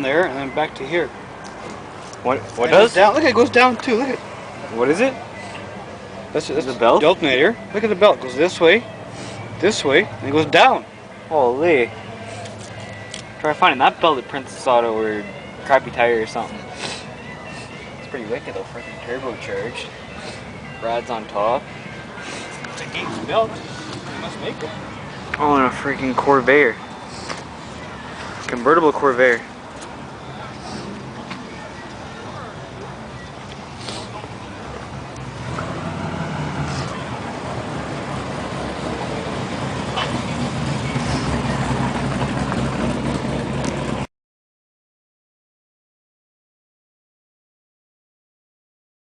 There and then back to here. What And does? Down. Look, it goes down too. Look at. What is it? That's the belt? The alternator. Look at the belt. It goes this way, and it goes down. Holy! Try finding that belt at Princess Auto or Crappy Tire or something. It's pretty wicked though. Freaking turbocharged. Rad's on top. It's a Gates belt. You must make it. Oh, and a freaking Corvair. Convertible Corvair.